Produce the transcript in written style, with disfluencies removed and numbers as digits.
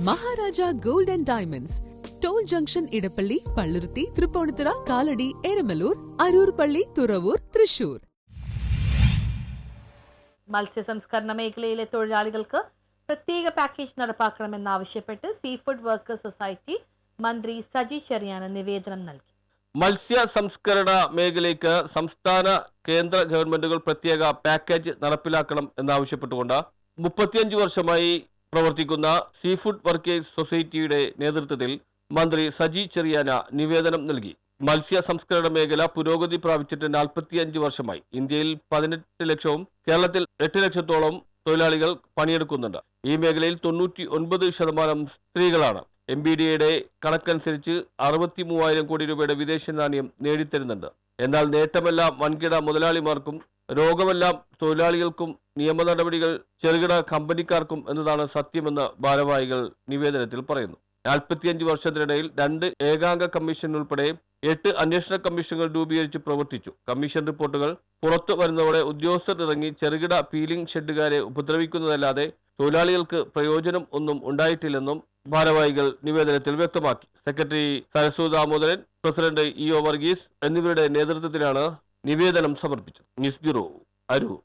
Maharaja gold and diamonds, toll junction, Edappally, Palluruthy, Tripunithura, Kalady, Eramalloor, Aroor പള്ളി, തുറവൂർ, തൃശൂർ. മത്സ്യസംസ്കരണ മേഖലയിലെ തൊഴിലാളികൾക്ക് പ്രത്യേക പാക്കേജ് നടപ്പാക്കണമെന്നാവശ്യപ്പെട്ട് സീ ഫുഡ് വർക്കേഴ്സ് സൊസൈറ്റി മന്ത്രി സജി ചെറിയാന് നിവേദനം നൽകി. മത്സ്യ സംസ്കരണ മേഖലയ്ക്ക് സംസ്ഥാന കേന്ദ്ര ഗവൺമെന്റുകൾ പ്രത്യേക പാക്കേജ് നടപ്പിലാക്കണം എന്നാവശ്യപ്പെട്ടുകൊണ്ട് 35 വർഷമായി പ്രവർത്തിക്കുന്ന സീ ഫുഡ് വർക്കേഴ്സ് സൊസൈറ്റിയുടെ നേതൃത്വത്തിൽ മന്ത്രി സജി ചെറിയാന് നിവേദനം നൽകി. മത്സ്യ സംസ്കരണ മേഖല പുരോഗതി പ്രാപിച്ചിട്ട് 45 വർഷമായി. ഇന്ത്യയിൽ 18 ലക്ഷവും കേരളത്തിൽ 8 ലക്ഷത്തോളം തൊഴിലാളികൾ പണിയെടുക്കുന്നുണ്ട്. ഈ മേഖലയിൽ 99% സ്ത്രീകളാണ്. MBDയുടെ കണക്കനുസരിച്ച് 63,000 കോടി രൂപയുടെ വിദേശ നാണ്യം നേടിത്തരുന്നുണ്ട്. എന്നാൽ നേട്ടമെല്ലാം വൻകിട മുതലാളിമാർക്കും രോഗമെല്ലാം തൊഴിലാളികൾക്കും നിയമ നടപടികൾ ചെറുകിട കമ്പനിക്കാർക്കും എന്നതാണ് സത്യമെന്ന് ഭാരവാഹികൾ നിവേദനത്തിൽ പറയുന്നു. 45 വർഷത്തിനിടയിൽ 2 ഏകാംഗ കമ്മീഷൻ ഉൾപ്പെടെ 8 അന്വേഷണ കമ്മീഷനുകൾ രൂപീകരിച്ച് പ്രവർത്തിച്ചു. കമ്മീഷൻ റിപ്പോർട്ടുകൾ പുറത്തു വരുന്നതോടെ ഉദ്യോഗസ്ഥർ ഇറങ്ങി ചെറുകിട പീലിംഗ് ഷെഡുകാരെ ഉപദ്രവിക്കുന്നതല്ലാതെ തൊഴിലാളികൾക്ക് പ്രയോജനം ഒന്നും ഉണ്ടായിട്ടില്ലെന്നും ഭാരവാഹികൾ നിവേദനത്തിൽ വ്യക്തമാക്കി. Secretary Sarasu Damodaran, president EO Varghese എന്നിവരുടെ നേതൃത്വത്തിലാണ് നിവേദനം സമർപ്പിച്ചത്. News bureau, Aroor.